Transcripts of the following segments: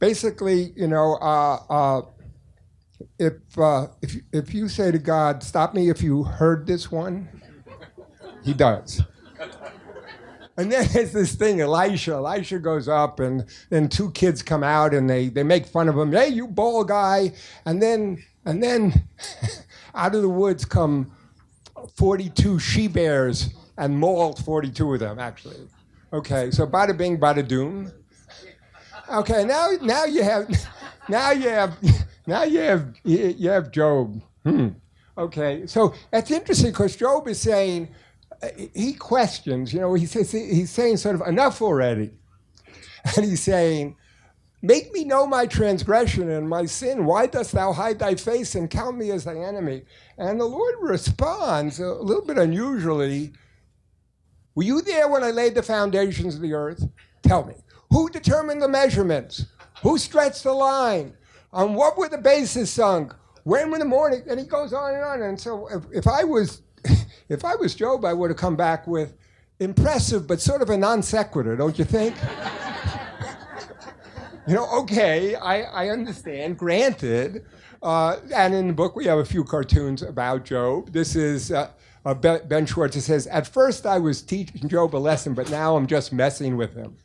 basically, if you say to God, "Stop me if you heard this one," he does. And then there's this thing, Elisha. Elisha goes up, and then two kids come out, and they make fun of him. "Hey, you bald guy!" And then out of the woods come 42 she-bears and mauled 42 of them, actually. Okay, so bada bing, bada doom. Okay, now you have Job. Okay, so that's interesting because Job is saying, he questions, he's saying sort of enough already. And he's saying, "Make me know my transgression and my sin. Why dost thou hide thy face and count me as thy enemy?" And the Lord responds a little bit unusually, "Were you there when I laid the foundations of the earth? Tell me, who determined the measurements? Who stretched the line? On what were the bases sunk? When were the morning?" And he goes on and on. And so if I was Job, I would have come back with impressive, but sort of a non sequitur, don't you think? Okay, I understand, granted. And in the book, we have a few cartoons about Job. This is Ben Schwartz. It says, "At first I was teaching Job a lesson, but now I'm just messing with him."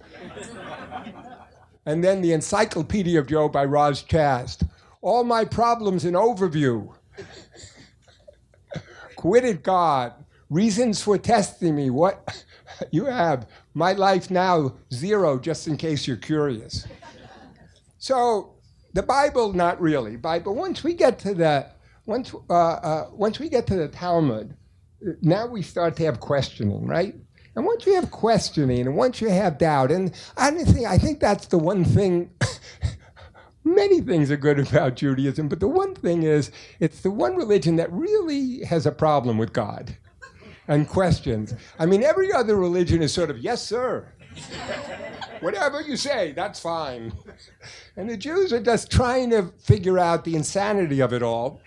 And then the Encyclopedia of Job by Roz Chast. "All my problems in overview. Quitted God. Reasons for testing me. What you have. My life now, 0, just in case you're curious." So the Bible, not really. Bible. Once we get to the Talmud, now we start to have questioning, right? And once you have questioning, and once you have doubt, and I think that's the one thing. Many things are good about Judaism, but the one thing is, it's the one religion that really has a problem with God and questions. I mean, every other religion is sort of, "Yes, sir. Whatever you say, that's fine." And the Jews are just trying to figure out the insanity of it all.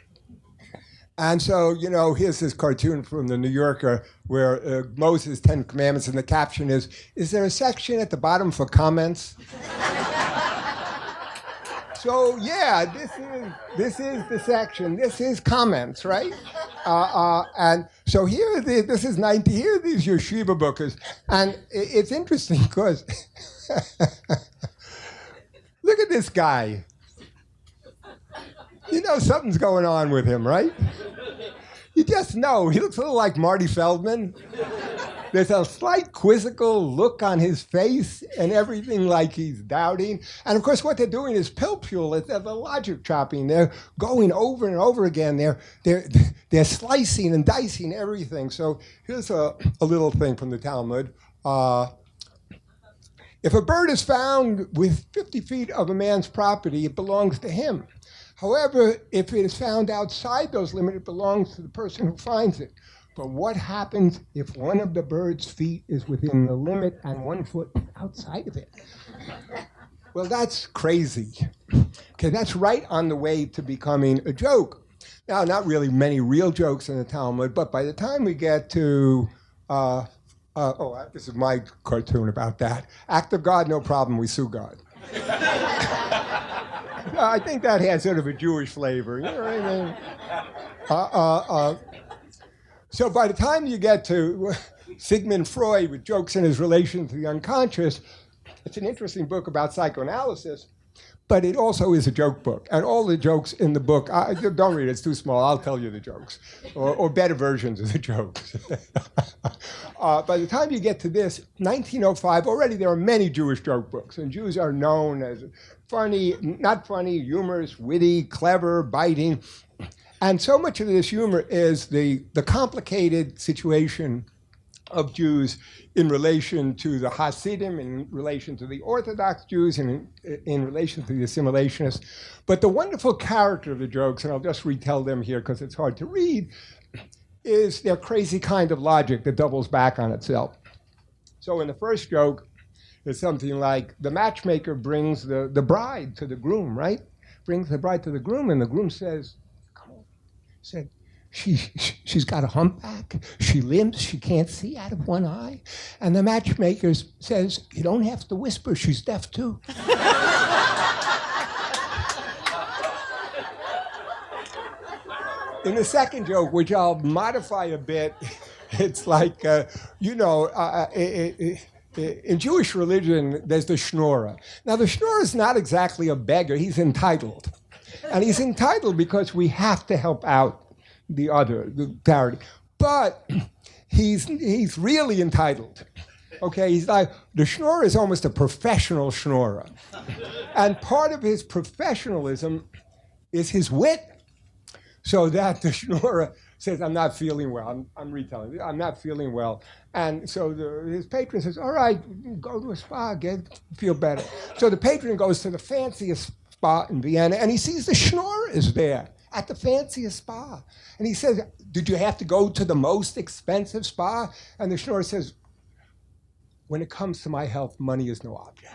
And so, here's this cartoon from the New Yorker where Moses' 10 Commandments, and the caption is there a section at the bottom for comments? So yeah, this is the section. This is comments, right? And so this is 90. Here are these yeshiva bookers, and it's interesting because look at this guy. Something's going on with him, right? You just know. He looks a little like Marty Feldman. There's a slight quizzical look on his face and everything, like he's doubting. And of course, what they're doing is pilpul. They're the logic chopping. They're going over and over again. They're slicing and dicing everything. So here's a little thing from the Talmud. If a bird is found with 50 feet of a man's property, it belongs to him. However, if it is found outside those limits, it belongs to the person who finds it. But what happens if one of the bird's feet is within the limit and 1 foot outside of it? Well, that's crazy. Okay, that's right on the way to becoming a joke. Now, not really many real jokes in the Talmud, but by the time we get to, this is my cartoon about that. Act of God, no problem, we sue God. I think that has sort of a Jewish flavor, you know what I mean? So by the time you get to Sigmund Freud with jokes in his relation to the unconscious, it's an interesting book about psychoanalysis, but it also is a joke book. And all the jokes in the book, don't read it, it's too small, I'll tell you the jokes, or better versions of the jokes. By the time you get to this, 1905, already there are many Jewish joke books, and Jews are known as funny, not funny, humorous, witty, clever, biting. And so much of this humor is the complicated situation of Jews in relation to the Hasidim, in relation to the Orthodox Jews, and in relation to the assimilationists. But the wonderful character of the jokes, and I'll just retell them here because it's hard to read, is their crazy kind of logic that doubles back on itself. So in the first joke, it's something like the matchmaker brings the bride to the groom, right? Brings the bride to the groom, and the groom says, said, she's got a humpback, she limps, she can't see out of one eye. And the matchmaker says, you don't have to whisper, she's deaf too. In the second joke, which I'll modify a bit, it's like, in Jewish religion, there's the schnorrer. Now, the schnorrer is not exactly a beggar. He's entitled. And he's entitled because we have to help out the parity. But he's really entitled. Okay, he's like, the schnorrer is almost a professional schnorrer. And part of his professionalism is his wit. So that the schnorrer says, I'm not feeling well. I'm retelling. I'm not feeling well. And so his patron says, all right, go to a spa, feel better. So the patron goes to the fanciest spa in Vienna, and he sees the schnorrer is there at the fanciest spa. And he says, did you have to go to the most expensive spa? And the schnorrer says, when it comes to my health, money is no object.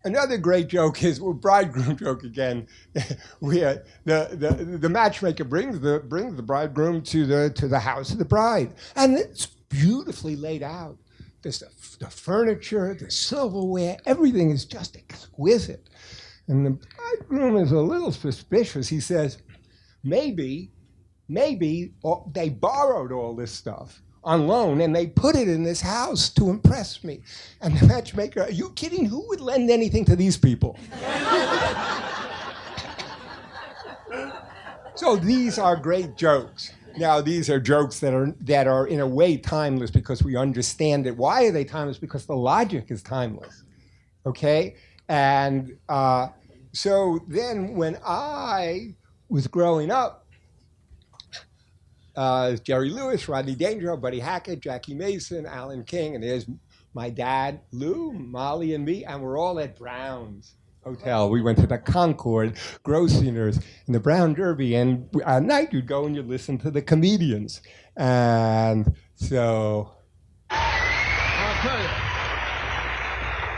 Another great joke is bridegroom joke again. The matchmaker brings the bridegroom to the house of the bride, and it's beautifully laid out. There's the furniture, the silverware, everything is just exquisite. And the bridegroom is a little suspicious. He says, maybe they borrowed all this stuff on loan, and they put it in this house to impress me. And the matchmaker, are you kidding? Who would lend anything to these people? So these are great jokes. Now, these are jokes that are in a way timeless because we understand it. Why are they timeless? Because the logic is timeless, okay? And so then when I was growing up, Jerry Lewis, Rodney Dangerfield, Buddy Hackett, Jackie Mason, Alan King, and there's my dad, Lou, Molly, and me, and we're all at Brown's Hotel. We went to the Concord, Grossinger's, and the Brown Derby, and at night you'd go and you'd listen to the comedians. And so...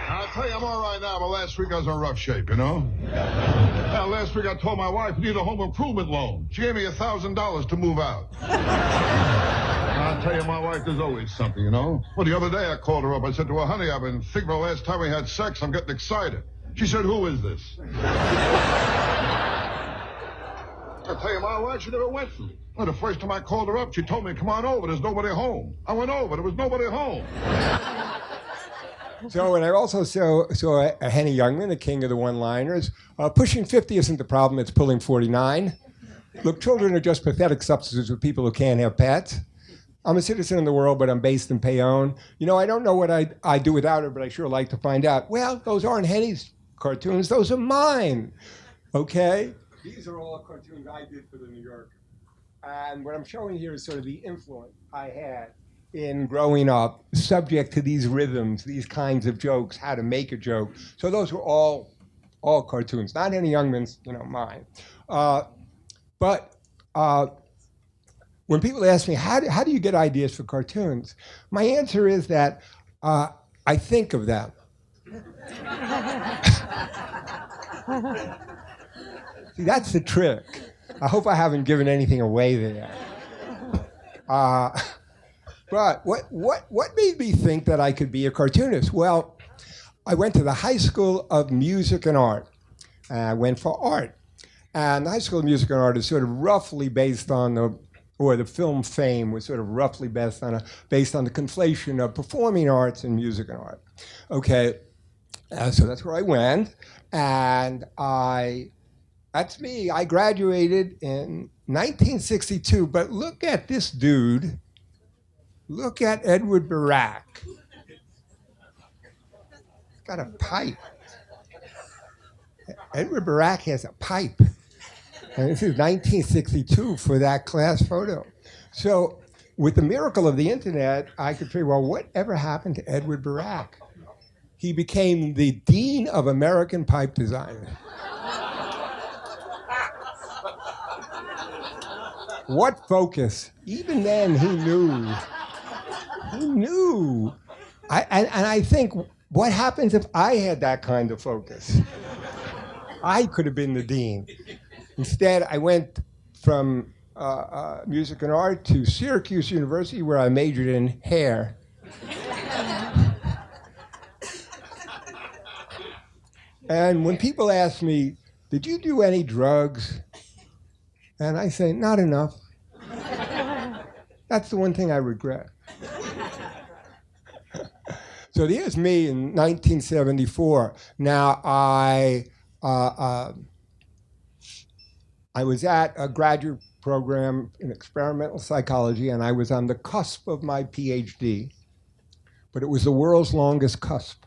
I'll tell you, I'm all right now, but last week I was in rough shape, you know? Now, last week I told my wife I need a home improvement loan. She gave me $1,000 to move out. I'll tell you, my wife is always something, you know? Well, the other day I called her up. I said to her, honey, I've been thinking about the last time we had sex. I'm getting excited. She said, who is this? I tell you, my wife, she never went for me. Well, the first time I called her up, she told me, come on over, there's nobody home. I went over, there was nobody home. So, and I also saw a Henny Youngman, the king of the one-liners. Pushing 50 isn't the problem, it's pulling 49. Look, children are just pathetic substitutes for people who can't have pets. I'm a citizen of the world, but I'm based in Bayonne. You know, I don't know what I'd do without her, but I sure like to find out. Well, those aren't Henny's cartoons, those are mine, okay? These are all cartoons I did for the New Yorker. And what I'm showing here is sort of the influence I had in growing up, subject to these rhythms, these kinds of jokes, how to make a joke. So those were all cartoons, not Henny Youngman's, mine. But when people ask me, how do you get ideas for cartoons? My answer is that I think of them. See, that's the trick. I hope I haven't given anything away there. But what made me think that I could be a cartoonist? Well, I went to the High School of Music and Art. I went for art. And the High School of Music and Art is sort of roughly based on the film fame was sort of roughly based on the conflation of performing arts and music and art. Okay, so that's where I went. And that's me. I graduated in 1962. But look at this dude. Look at Edward Barak. He's got a pipe. Edward Barak has a pipe. And this is 1962 for that class photo. So with the miracle of the internet, I could figure, well, whatever happened to Edward Barak? He became the Dean of American Pipe Design. What focus? Even then, he knew. He knew. And I think, what happens if I had that kind of focus? I could have been the dean. Instead, I went from music and art to Syracuse University, where I majored in hair. And when people ask me, did you do any drugs? And I say, not enough. That's the one thing I regret. So here's me in 1974. Now, I was at a graduate program in experimental psychology, and I was on the cusp of my PhD, but it was the world's longest cusp.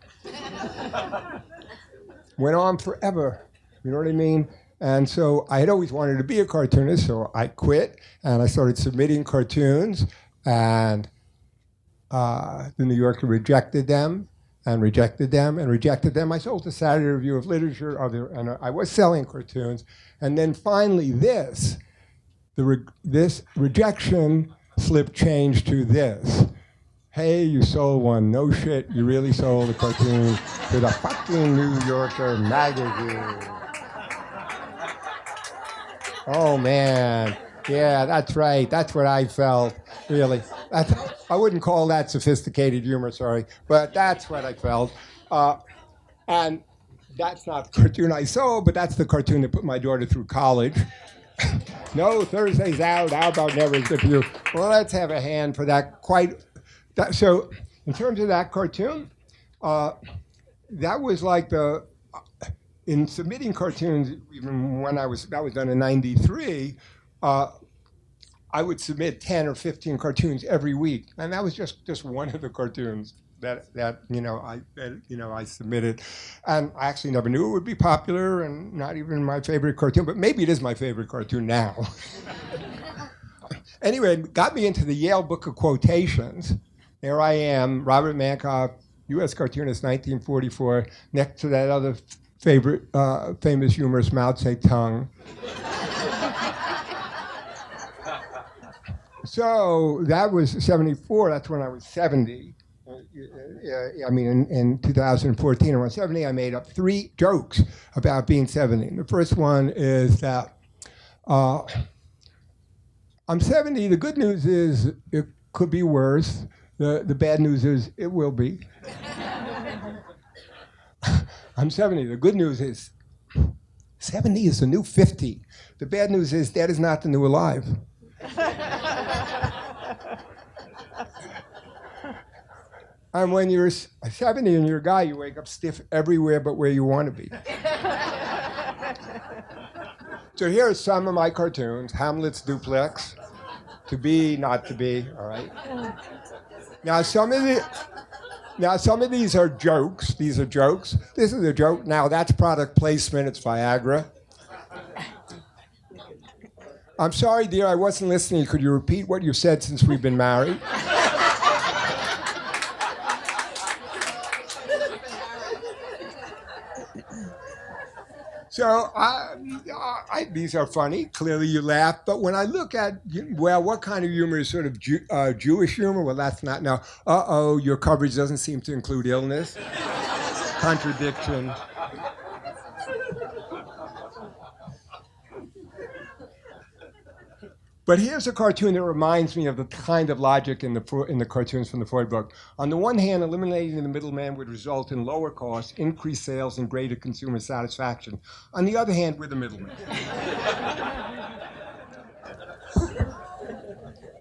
Went on forever, you know what I mean? And so I had always wanted to be a cartoonist, so I quit, and I started submitting cartoons, and the New Yorker rejected them, and rejected them, and rejected them. I sold the Saturday Review of Literature, and I was selling cartoons, and then finally this rejection slip changed to this. Hey, you sold one. No shit, you really sold a cartoon to the fucking New Yorker magazine. Oh, man. Yeah, that's right. That's what I felt, really. I wouldn't call that sophisticated humor, sorry, but that's what I felt. And that's not the cartoon I sold, but that's the cartoon that put my daughter through college. No, Thursday's out. How about never zip you? Well, let's have a hand for that. So, in terms of that cartoon, that was like in submitting cartoons, even when that was done in '93. I would submit 10 or 15 cartoons every week, and that was just one of the cartoons that I submitted, and I actually never knew it would be popular, and not even my favorite cartoon, but maybe it is my favorite cartoon now. Anyway, it got me into the Yale Book of Quotations. There I am, Robert Mankoff, U.S. cartoonist, 1944, next to that other famous humorist, Mao Zedong. So that was 74, that's when I was 70. I mean, in 2014, around 70, I made up 3 jokes about being 70. The first one is that I'm 70. The good news is it could be worse. The bad news is it will be. I'm 70. The good news is 70 is the new 50. The bad news is that is not the new alive. And when you're 70 and you're a guy, you wake up stiff everywhere but where you want to be. So here are some of my cartoons. Hamlet's duplex. To be, not to be, all right? Now some of these are jokes. These are jokes. This is a joke. Now that's product placement. It's Viagra. I'm sorry, dear, I wasn't listening. Could you repeat what you said since we've been married? So these are funny. Clearly you laugh. But when I look at, well, what kind of humor is sort of Jewish humor? Well, that's not. Now, your coverage doesn't seem to include illness. Contradiction. But here's a cartoon that reminds me of the kind of logic in the cartoons from the Freud book. On the one hand, eliminating the middleman would result in lower costs, increased sales, and greater consumer satisfaction. On the other hand, we're the middleman.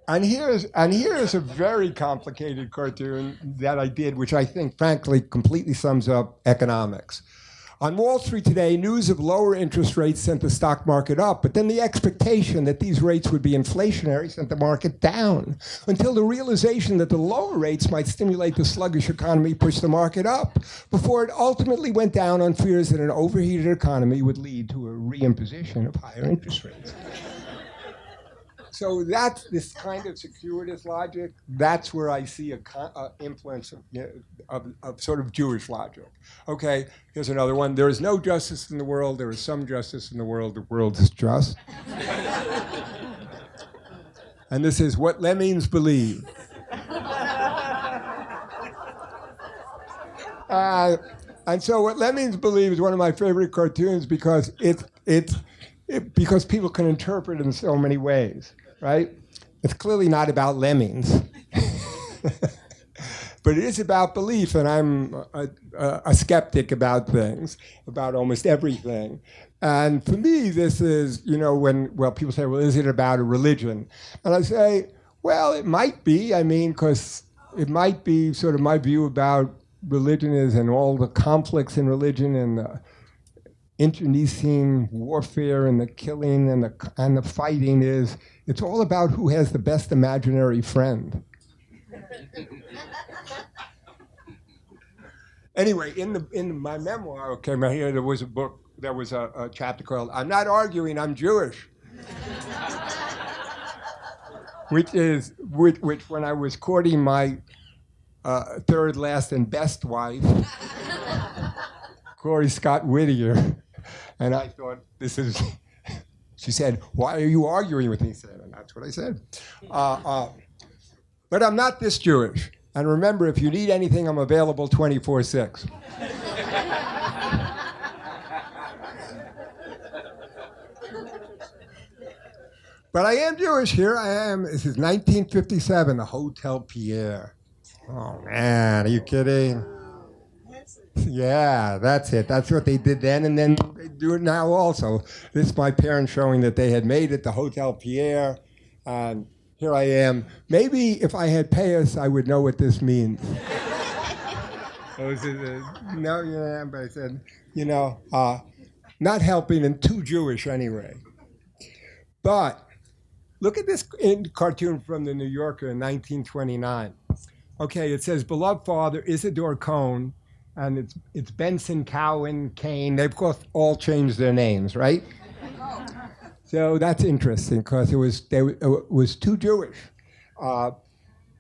And here's a very complicated cartoon that I did, which I think, frankly, completely sums up economics. On Wall Street today, news of lower interest rates sent the stock market up, but then the expectation that these rates would be inflationary sent the market down, until the realization that the lower rates might stimulate the sluggish economy pushed the market up, before it ultimately went down on fears that an overheated economy would lead to a reimposition of higher interest rates. So that's this kind of circuitous logic. That's where I see an influence of sort of Jewish logic. Okay, here's another one. There is no justice in the world. There is some justice in the world. The world is just. And this is what lemmings believe. And so what lemmings believe is one of my favorite cartoons because because people can interpret it in so many ways. Right? It's clearly not about lemmings. But it is about belief, and I'm a skeptic about things, about almost everything. And for me, this is, when people say, well, is it about a religion? And I say, well, it might be. I mean, because it might be sort of my view about religion is and all the conflicts in religion and the internecine warfare and the killing and the fighting is, it's all about who has the best imaginary friend. Anyway, in my memoir, okay, right here, there was a chapter called "I'm Not Arguing, I'm Jewish," which when I was courting my third, last, and best wife, Corey Scott Whittier, and I thought, she said, "Why are you arguing with me?" And that's what I said. But I'm not this Jewish. And remember, if you need anything, I'm available 24/6. But I am Jewish. Here I am. This is 1957, the Hotel Pierre. Oh, man, are you kidding? Yeah, that's it. That's what they did then, and then they do it now also. This is my parents showing that they had made it, the Hotel Pierre, and here I am. Maybe if I had payas, I would know what this means. No, yeah, but I said, not helping and too Jewish anyway. But look at this cartoon from the New Yorker in 1929. Okay, it says, beloved father, Isidore Cohn, and it's Benson, Cowan, Kane. They've, of course, all changed their names, right? So that's interesting because it was too Jewish.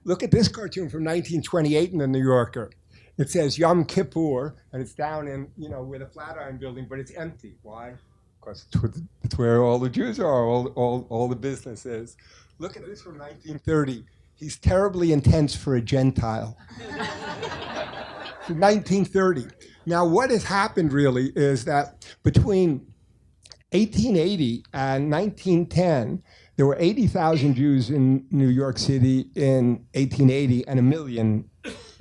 Look at this cartoon from 1928 in the New Yorker. It says Yom Kippur, and it's down in, where the Flatiron Building, but it's empty. Why? Because it's where all the Jews are, all the business is. Look at this from 1930. He's terribly intense for a Gentile. 1930. Now, what has happened really is that between 1880 and 1910, there were 80,000 Jews in New York City in 1880 and 1 million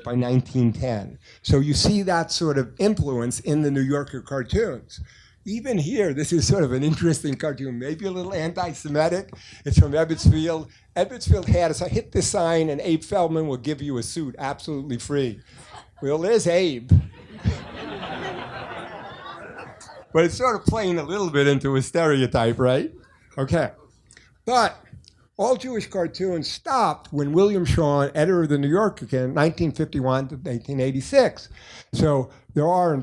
by 1910. So you see that sort of influence in the New Yorker cartoons. Even here, this is sort of an interesting cartoon, maybe a little anti-Semitic. It's from Ebbets Field. Ebbets Field had us, I hit this sign and Abe Feldman will give you a suit absolutely free. Well, there's Abe. But it's sort of playing a little bit into a stereotype, right? Okay. But all Jewish cartoons stopped when William Shawn, editor of the New Yorker, came in 1951 to 1986. So there are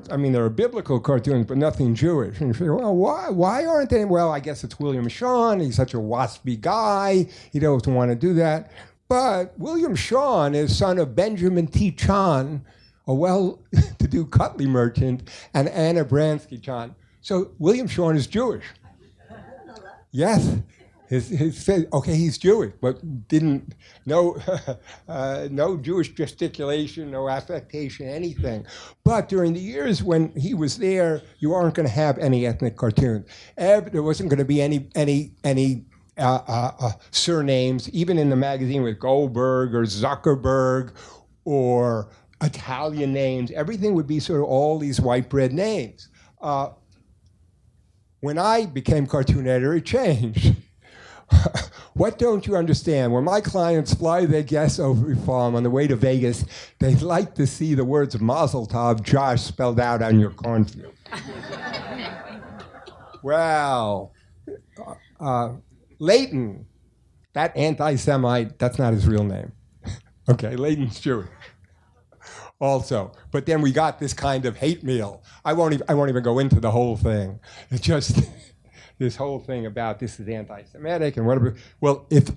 biblical cartoons, but nothing Jewish. And you figure, well, why aren't they? Well, I guess it's William Shawn. He's such a waspy guy. He doesn't want to do that. But William Shawn is son of Benjamin T. Chon, a well-to-do cutlery merchant, and Anna Bransky Chon. So William Shawn is Jewish. Yes. He's Jewish, but didn't no Jewish gesticulation, no affectation, anything. But during the years when he was there, you aren't going to have any ethnic cartoons. There wasn't going to be any surnames, even in the magazine with Goldberg or Zuckerberg or Italian names. Everything would be sort of all these white bread names. When I became cartoon editor, it changed. What don't you understand? When my clients fly their guests over farm on the way to Vegas, they'd like to see the words Mazel Tov, Josh, spelled out on your cornfield. Well, Leighton, that anti-Semite, that's not his real name. Okay, Leighton's Jewish. Also, but then we got this kind of hate meal. I won't even go into the whole thing. It's just this whole thing about this is anti-Semitic and whatever. Well, if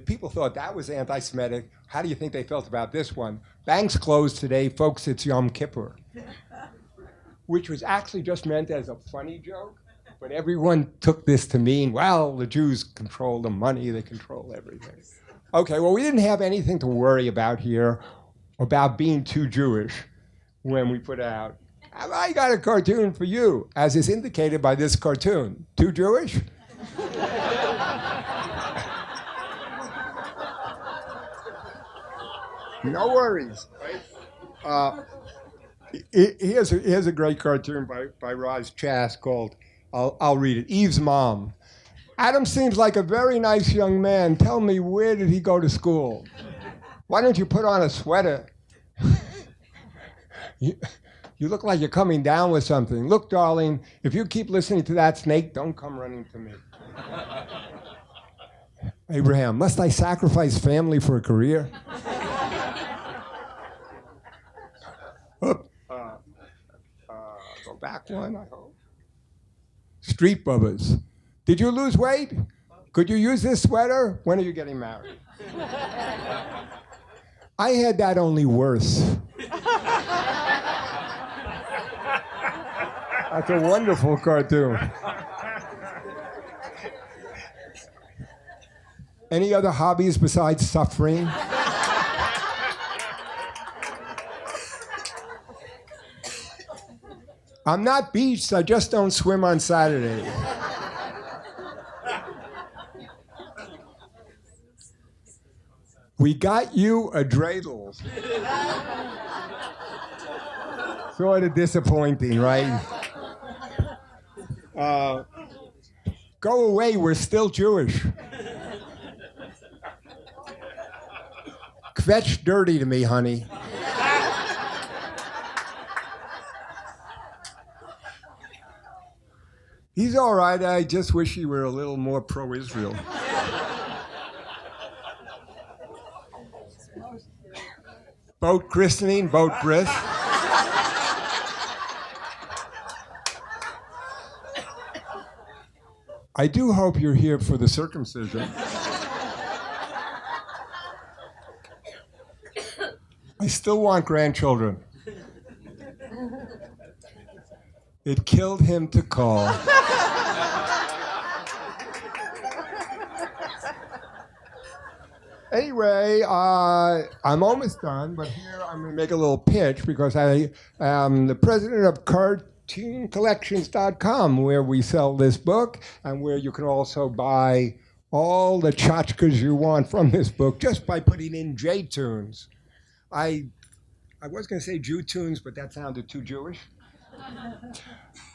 people thought that was anti-Semitic, how do you think they felt about this one? Banks closed today, folks. It's Yom Kippur, which was actually just meant as a funny joke, but everyone took this to mean, well, the Jews control the money, they control everything. Okay, well, we didn't have anything to worry about here about being too Jewish when we put out, I got a cartoon for you, as is indicated by this cartoon. Too Jewish? No worries. Here's a great cartoon by Roz Chast called, I'll read it, Eve's Mom. Adam seems like a very nice young man. Tell me, where did he go to school? Why don't you put on a sweater? You look like you're coming down with something. Look, darling, if you keep listening to that snake, don't come running to me. Abraham, must I sacrifice family for a career? Go back one, I hope. Street Bubbas. Did you lose weight? Could you use this sweater? When are you getting married? I had that, only worse. That's a wonderful cartoon. Any other hobbies besides suffering? I'm not beached, I just don't swim on Saturday. We got you a dreidel. Sort of disappointing, right? Go away, we're still Jewish. Kvetch dirty to me, honey. He's all right, I just wish he were a little more pro-Israel. Boat christening, boat Chris. I do hope you're here for the circumcision. I still want grandchildren. It killed him to call. Anyway, I'm almost done, but here I'm going to make a little pitch because I am the president of cartooncollections.com, where we sell this book and where you can also buy all the tchotchkes you want from this book just by putting in J-tunes. I was going to say Jew-tunes, but that sounded too Jewish.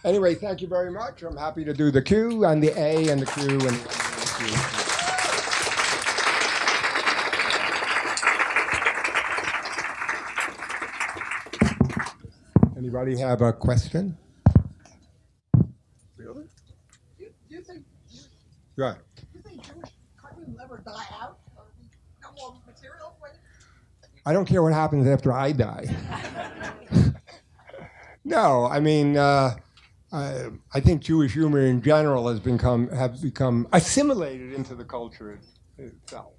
Anyway, thank you very much. I'm happy to do the Q and the A and the Q and the Q. Anybody have a question? Really? You think Right. Jewish cartoons will ever die out? Or no more material for them? I don't care what happens after I die. No, I mean, I think Jewish humor in general have become assimilated into the culture itself.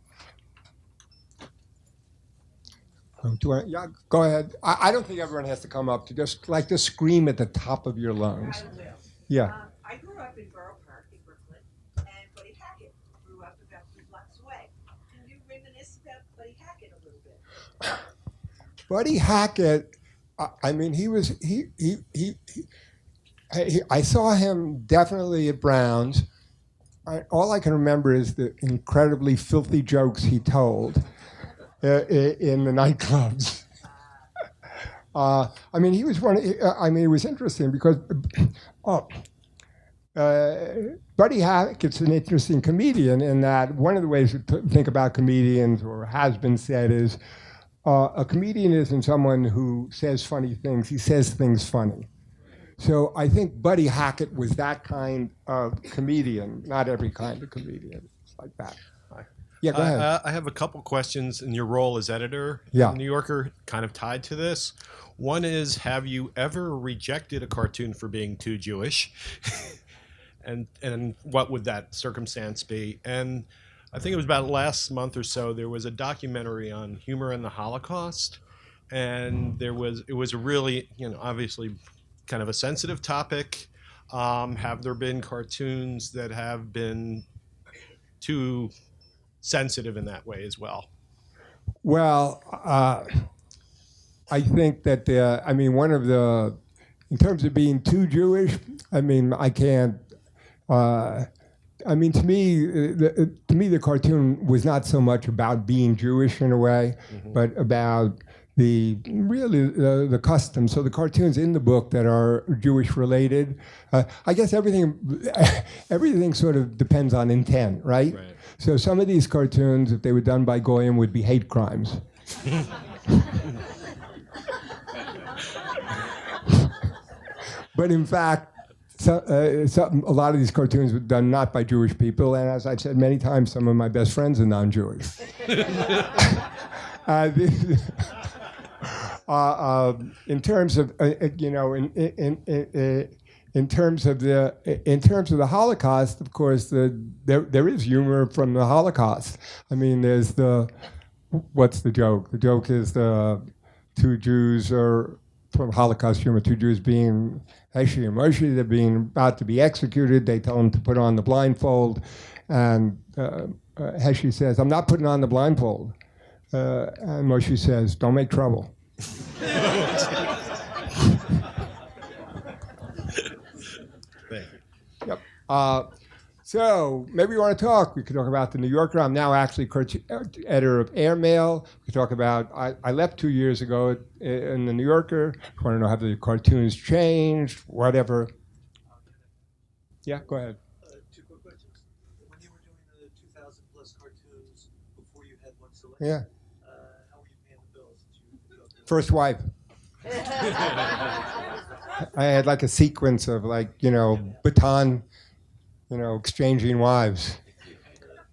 Yeah, go ahead. I don't think everyone has to come up to just scream at the top of your lungs. I will. Yeah. I grew up in Borough Park in Brooklyn, and Buddy Hackett grew up about 2 blocks away. Can you reminisce about Buddy Hackett a little bit? Buddy Hackett, I mean, I saw him definitely at Brown's. All I can remember is the incredibly filthy jokes he told in the nightclubs. I mean, he was it was interesting because Buddy Hackett's an interesting comedian in that one of the ways to think about comedians, or has been said, is a comedian isn't someone who says funny things. He says things funny. So I think Buddy Hackett was that kind of comedian. Not every kind of comedian. It's like that. Yeah, go ahead. I have a couple questions in your role as editor Yeah. in New Yorker, kind of tied to this. One is, have you ever rejected a cartoon for being too Jewish? and what would that circumstance be? And I think it was about last month or so, there was a documentary on humor in the Holocaust. And it was a really, obviously kind of a sensitive topic. Have there been cartoons that have been too sensitive in that way as well? Well, I think that, one of in terms of being too Jewish, I mean, I can't, I mean, to me, the cartoon was not so much about being Jewish in a way, but about the custom. So the cartoons in the book that are Jewish related, I guess everything sort of depends on intent, right? So some of these cartoons, if they were done by Goyim, would be hate crimes. But in fact, a lot of these cartoons were done not by Jewish people, and as I've said many times, some of my best friends are non-Jewish. In terms of in terms of the Holocaust, of course, there is humor from the Holocaust. I mean, there's what's the joke? The joke is the two Jews are from Holocaust humor. Two Jews being Heshi and Moshe, they're being about to be executed. They tell them to put on the blindfold, and Heshi says, "I'm not putting on the blindfold." And Moshe says, "Don't make trouble." Yep. So maybe you want to talk. We could talk about the New Yorker. I'm now actually editor of Airmail. We could talk about. I left 2 years ago in the New Yorker. I want to know how the cartoons changed, whatever. Yeah, go ahead. Two quick questions. When you were doing the 2,000 plus cartoons before you had one selected, Yeah. How were you paying the bills? First wife. I had like a sequence of baton, exchanging wives.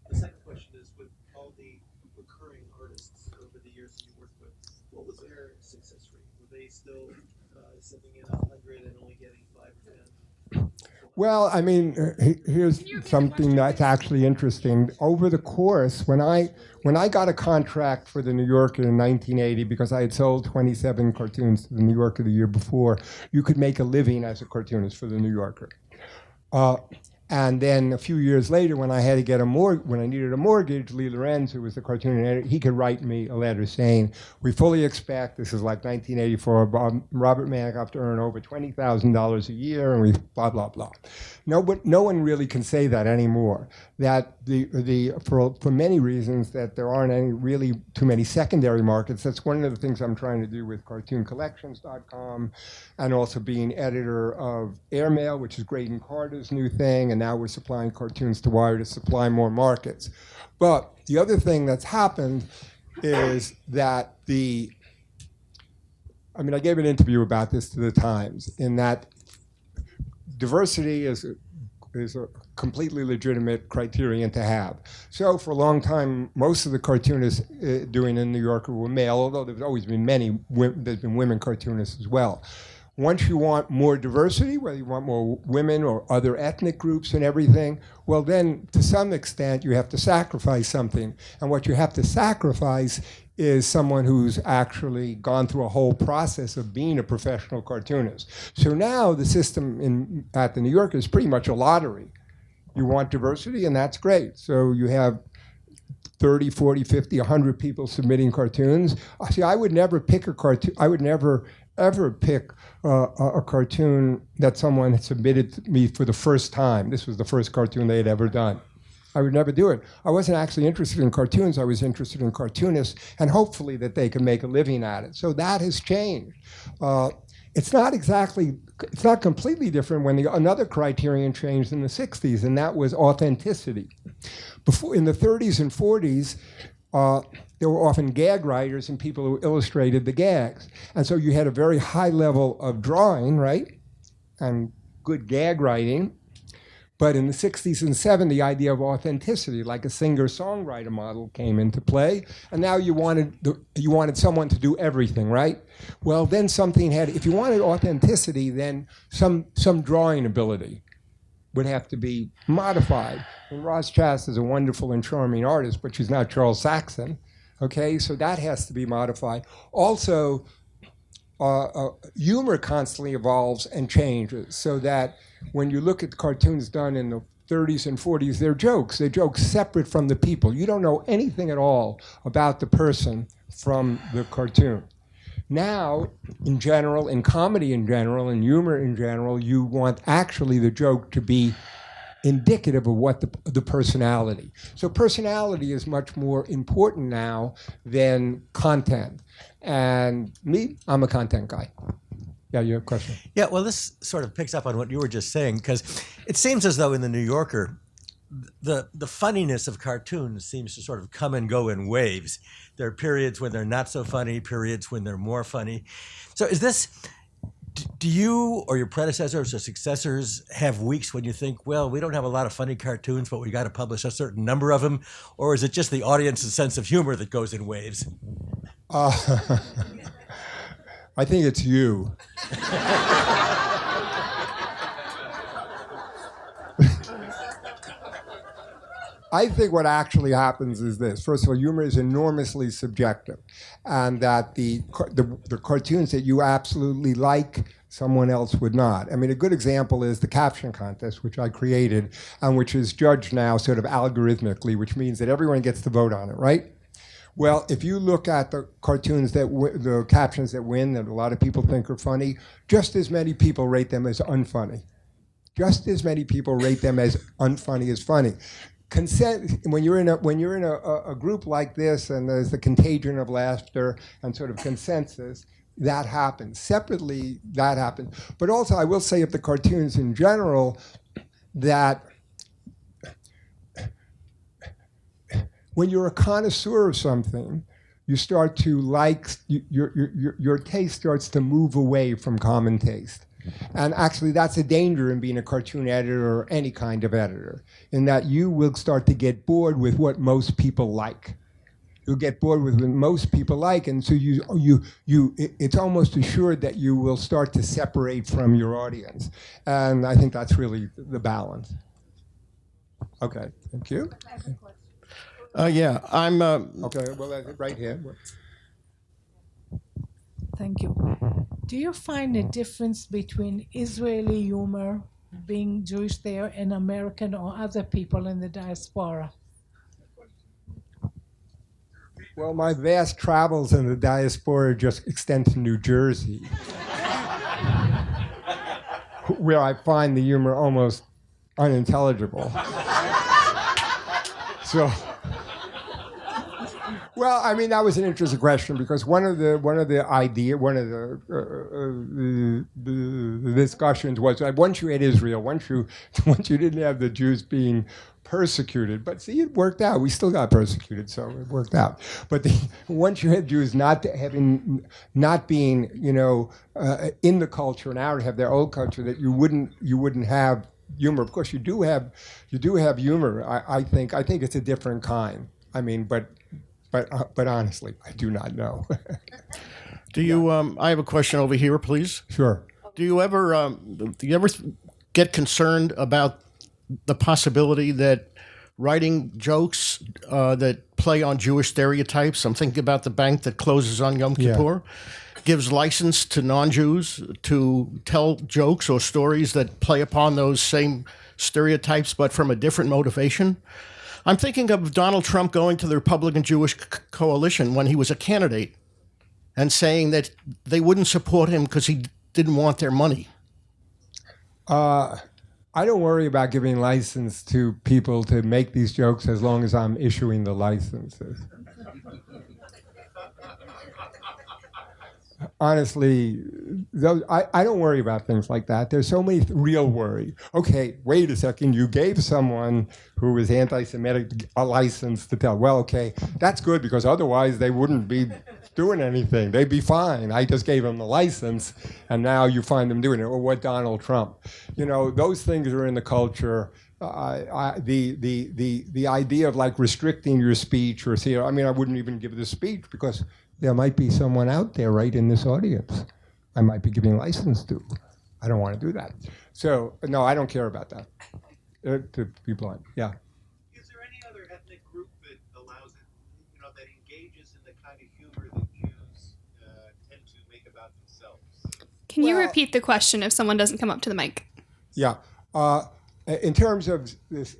The second question is, with all the recurring artists over the years that you worked with, what was their success rate? Were they still sending in 100 and only getting 5 or 10? Well, I mean, here's something that's actually interesting. Over the course, when I got a contract for the New Yorker in 1980, because I had sold 27 cartoons to the New Yorker the year before, you could make a living as a cartoonist for the New Yorker. And then a few years later, when I had to get when I needed a mortgage, Lee Lorenz, who was the cartoon editor, he could write me a letter saying, "We fully expect," this is like 1984, Robert Mankoff to earn over $20,000 a year, and we blah blah blah. No one really can say that anymore. That for many reasons, that there aren't any really too many secondary markets. That's one of the things I'm trying to do with CartoonCollections.com, and also being editor of Airmail, which is Graydon Carter's new thing. And now we're supplying cartoons to Wire to supply more markets. But the other thing that's happened is that I gave an interview about this to the Times, in that diversity is a completely legitimate criterion to have. So for a long time, most of the cartoonists doing in New Yorker were male, although there's always been there's been women cartoonists as well. Once you want more diversity, whether you want more women or other ethnic groups and everything, well then, to some extent, you have to sacrifice something. And what you have to sacrifice is someone who's actually gone through a whole process of being a professional cartoonist. So now the system at the New Yorker is pretty much a lottery. You want diversity, and that's great. So you have 30, 40, 50, 100 people submitting cartoons. See, I would never pick a cartoon. I would never ever pick a cartoon that someone had submitted to me for the first time. This was the first cartoon they had ever done. I would never do it. I wasn't actually interested in cartoons. I was interested in cartoonists, and hopefully that they could make a living at it. So that has changed. It's not completely different when another criterion changed in the 60s, and that was authenticity. In the 30s and 40s, there were often gag writers and people who illustrated the gags. And so you had a very high level of drawing, right? And good gag writing. But in the 60s and 70s, the idea of authenticity, like a singer-songwriter model, came into play. And now you wanted someone to do everything, right? Well, then if you wanted authenticity, then some drawing ability would have to be modified. And Roz Chast is a wonderful and charming artist, but she's not Charles Saxon. Okay, so that has to be modified. Also, humor constantly evolves and changes, so that when you look at cartoons done in the 30s and 40s, they're jokes. They're jokes separate from the people. You don't know anything at all about the person from the cartoon. Now, in general, in comedy in general, in humor in general, you want actually the joke to be indicative of what the personality. So personality is much more important now than content. And me, I'm a content guy. Yeah, you have a question? Yeah, well, this sort of picks up on what you were just saying, because it seems as though in the New Yorker, the funniness of cartoons seems to sort of come and go in waves. There are periods when they're not so funny, periods when they're more funny. So is this, do you or your predecessors or successors have weeks when you think, well, we don't have a lot of funny cartoons, but we got to publish a certain number of them? Or is it just the audience's sense of humor that goes in waves? I think it's you. I think what actually happens is this. First of all, humor is enormously subjective, and that the cartoons that you absolutely like, someone else would not. I mean, a good example is the caption contest, which I created, and which is judged now sort of algorithmically, which means that everyone gets to vote on it, right? Well, if you look at the cartoons the captions that win, that a lot of people think are funny, just as many people rate them as unfunny. Just as many people rate them as unfunny as funny. When you're in a group like this, and there's the contagion of laughter and sort of consensus, that happens. Separately, that happens. But also, I will say of the cartoons in general, that when you're a connoisseur of something, you start to like, your taste starts to move away from common taste. And actually, that's a danger in being a cartoon editor or any kind of editor, in that you will start to get bored with what most people like. You'll get bored with what most people like, and so it's almost assured that you will start to separate from your audience. And I think that's really the balance. Okay, thank you. Yeah, I'm. Okay, well, right here. Thank you. Do you find a difference between Israeli humor, being Jewish there, and American or other people in the diaspora? Well, my vast travels in the diaspora just extend to New Jersey, where I find the humor almost unintelligible. So. Well, I mean, that was an interesting question, because one of the discussions was that once you had Israel, once you didn't have the Jews being persecuted, but see, it worked out. We still got persecuted, so it worked out. But once you had Jews not being, in the culture now to have their old culture, that you wouldn't have humor. Of course, you do have humor. I think it's a different kind. I mean, but honestly, I do not know. Do you? I have a question over here, please. Sure. Do you ever get concerned about the possibility that writing jokes that play on Jewish stereotypes? I'm thinking about the bank that closes on Yom Kippur, gives license to non-Jews to tell jokes or stories that play upon those same stereotypes, but from a different motivation. I'm thinking of Donald Trump going to the Republican Jewish coalition when he was a candidate and saying that they wouldn't support him because he didn't want their money. I don't worry about giving license to people to make these jokes as long as I'm issuing the licenses. Honestly, I don't worry about things like that. There's so many real worry. Okay, wait a second. You gave someone who was anti-Semitic a license to tell. Well, okay, that's good, because otherwise they wouldn't be doing anything. They'd be fine. I just gave them the license, and now you find them doing it. Or what Donald Trump? Those things are in the culture. The idea of like restricting your speech or I wouldn't even give the speech, because there might be someone out there right in this audience I might be giving license to. I don't want to do that. So, no, I don't care about that, to be blunt. Yeah. Is there any other ethnic group that allows it, that engages in the kind of humor that Jews tend to make about themselves? Can you repeat the question if someone doesn't come up to the mic? Yeah. In terms of this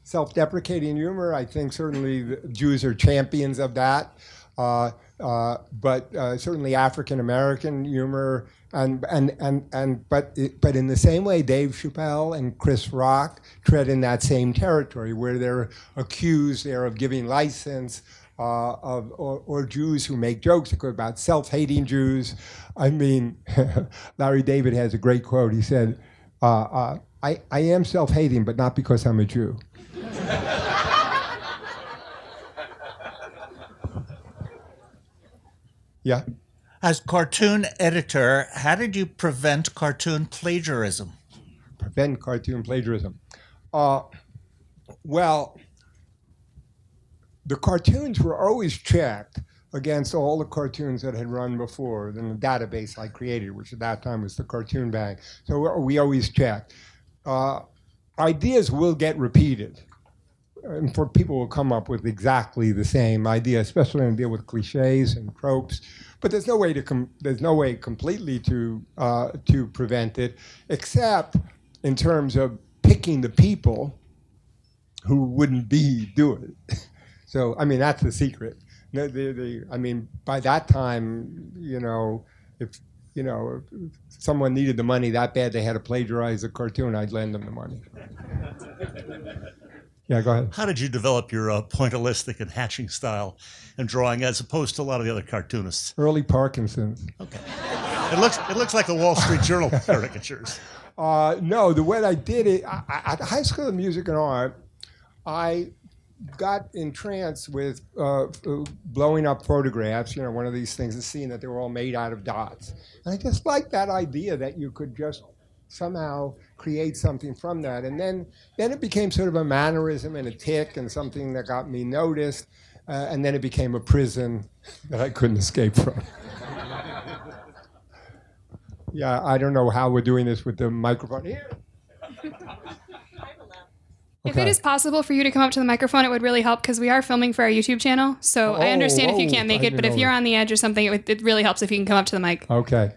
self-deprecating humor, I think certainly the Jews are champions of that. But certainly African-American humor But in the same way, Dave Chappelle and Chris Rock tread in that same territory where they're accused there of giving license or Jews who make jokes about self-hating Jews. I mean, Larry David has a great quote. He said, I am self-hating, but not because I'm a Jew. Yeah. As cartoon editor, how did you prevent cartoon plagiarism? Prevent cartoon plagiarism. Well, the cartoons were always checked against all the cartoons that had run before in the database I created, which at that time was the Cartoon Bank. So we always checked. Ideas will get repeated. And for people will come up with exactly the same idea, especially when they deal with cliches and tropes. But there's no way completely to prevent it, except in terms of picking the people who wouldn't do it. So I mean that's the secret. I mean by that time, if someone needed the money that bad they had to plagiarize a cartoon, I'd lend them the money. Yeah, go ahead. How did you develop your pointillistic and hatching style in drawing as opposed to a lot of the other cartoonists? Early Parkinson's. Okay. It looks like the Wall Street Journal caricatures. No, the way I did it, at the High School of Music and Art, I got entranced with blowing up photographs, one of these things, and seeing that they were all made out of dots. And I just liked that idea that you could just somehow create something from that. And then it became sort of a mannerism and a tick and something that got me noticed. And then it became a prison that I couldn't escape from. Yeah, I don't know how we're doing this with the microphone here. If it is possible for you to come up to the microphone, it would really help because we are filming for our YouTube channel. So I understand if you can't make it, but if you're on the edge or something, it really helps if you can come up to the mic. Okay.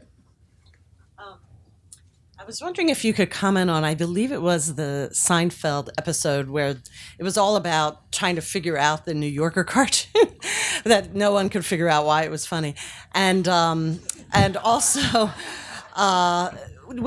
I was wondering if you could comment on, I believe it was the Seinfeld episode where it was all about trying to figure out the New Yorker cartoon that no one could figure out why it was funny. And also,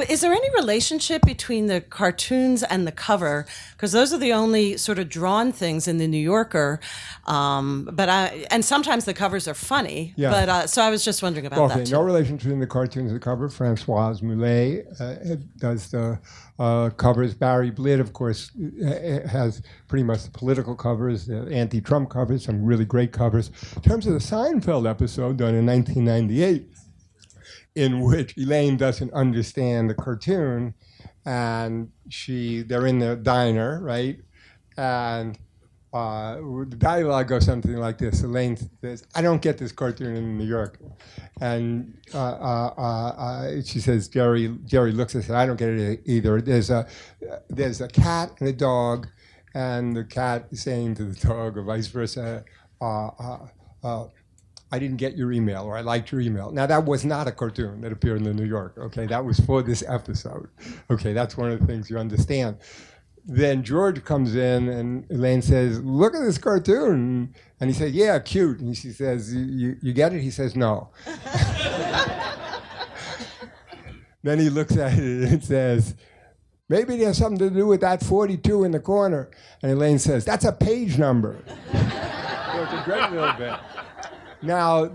is there any relationship between the cartoons and the cover? Because those are the only sort of drawn things in the New Yorker. And sometimes the covers are funny. Yeah. But so I was just wondering about that too. No relation between the cartoons and the cover. Françoise Moulet does the covers. Barry Blitt, of course, has pretty much the political covers, the anti-Trump covers, some really great covers. In terms of the Seinfeld episode done in 1998, in which Elaine doesn't understand the cartoon, and they're in the diner, right? And the dialogue goes something like this. Elaine says, "I don't get this cartoon in New York." And she says, Jerry looks at her, "I don't get it either. There's a cat and a dog, and the cat is saying to the dog, or vice versa, I didn't get your email, or I liked your email." Now, that was not a cartoon that appeared in the New Yorker, okay? That was for this episode. Okay, that's one of the things you understand. Then George comes in, and Elaine says, "Look at this cartoon." And he says, "Yeah, cute." And she says, you get it?" He says, "No." Then he looks at it and says, "Maybe it has something to do with that 42 in the corner." And Elaine says, "That's a page number." So it's a great little bit. Now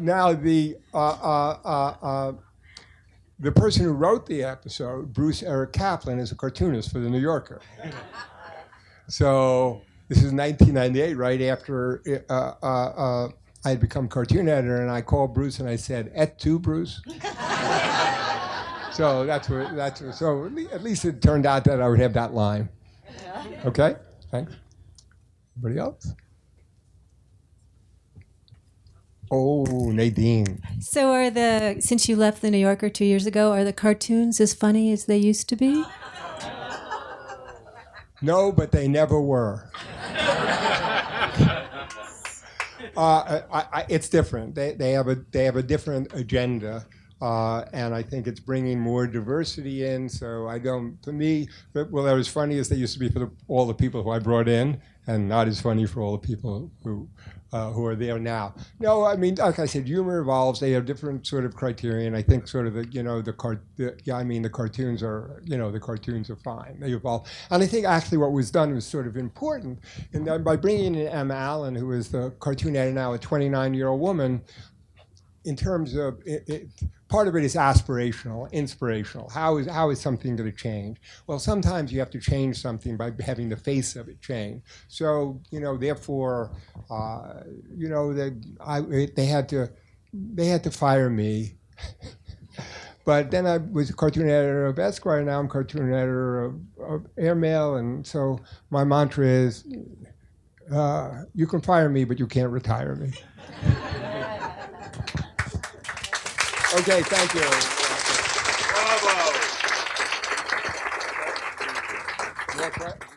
the person who wrote the episode, Bruce Eric Kaplan, is a cartoonist for the New Yorker. So this is 1998, right after I had become cartoon editor, and I called Bruce and I said, "Et tu, Bruce?" So so at least it turned out that I would have that line. Okay, thanks. Anybody else? Oh, Nadine. So since you left the New Yorker 2 years ago, are the cartoons as funny as they used to be? No, but they never were. It's different. They have a different agenda. and I think it's bringing more diversity in. So I don't, for me, well, they're as funny as they used to be for all the people who I brought in, and not as funny for all the people who are there now. No, I mean, like I said, humor evolves. They have different sort of criteria, and I think sort of the cartoons are, the cartoons are fine. They evolve, and I think actually what was done was sort of important, and that by bringing in Emma Allen, who is the cartoon editor now, a 29-year-old woman. In terms of part of it is aspirational, inspirational. How is something going to change? Well, sometimes you have to change something by having the face of it change. So therefore, they had to fire me. But then I was a cartoon editor of Esquire. Now I'm cartoon editor of Airmail, and so my mantra is, you can fire me, but you can't retire me. Okay, thank you. Bravo.